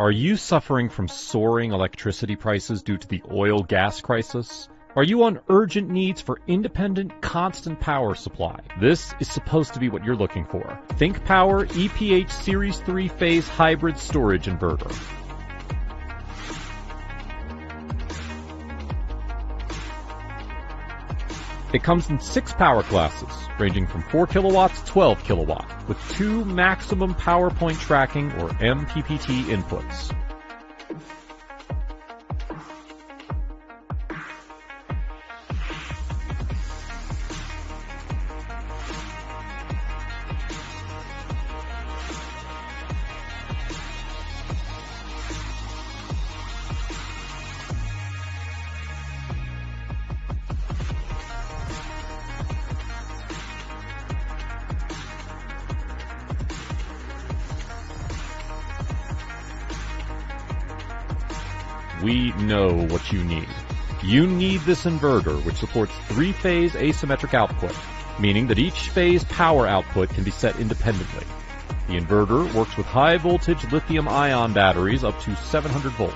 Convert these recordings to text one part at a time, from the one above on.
Are you suffering from soaring electricity prices due to the oil-gas crisis? Are you on urgent needs for independent, constant power supply? This is supposed to be what you're looking for. Thlinkpower EPH Series 3-phase hybrid storage inverter. It comes in 6 power classes, ranging from 4 kilowatts to 12 kilowatt, with 2 maximum power point tracking or MPPT inputs. We know what you need. You need this inverter, which supports 3-phase asymmetric output, meaning that each phase power output can be set independently. The inverter works with high-voltage lithium-ion batteries up to 700 volts.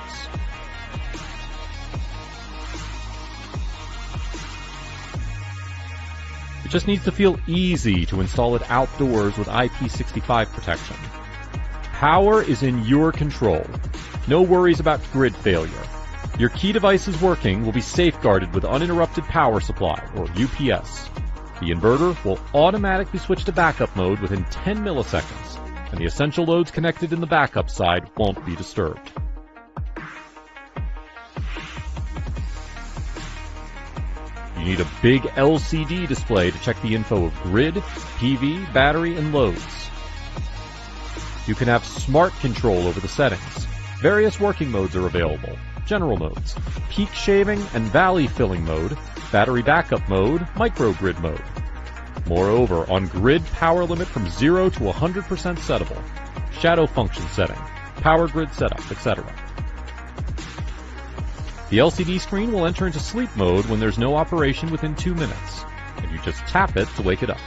It just needs to feel easy to install it outdoors with IP65 protection. Power is in your control. No worries about grid failure. Your key devices working will be safeguarded with uninterrupted power supply, or UPS. The inverter will automatically switch to backup mode within 10 milliseconds, and the essential loads connected in the backup side won't be disturbed. You need a big LCD display to check the info of grid, PV, battery, and loads. You can have smart control over the settings. Various working modes are available. General modes, peak shaving and valley filling mode, battery backup mode, microgrid mode. Moreover, on grid power limit from 0 to 100% settable, shadow function setting, power grid setup, etc. The LCD screen will enter into sleep mode when there's no operation within 2 minutes, and you just tap it to wake it up.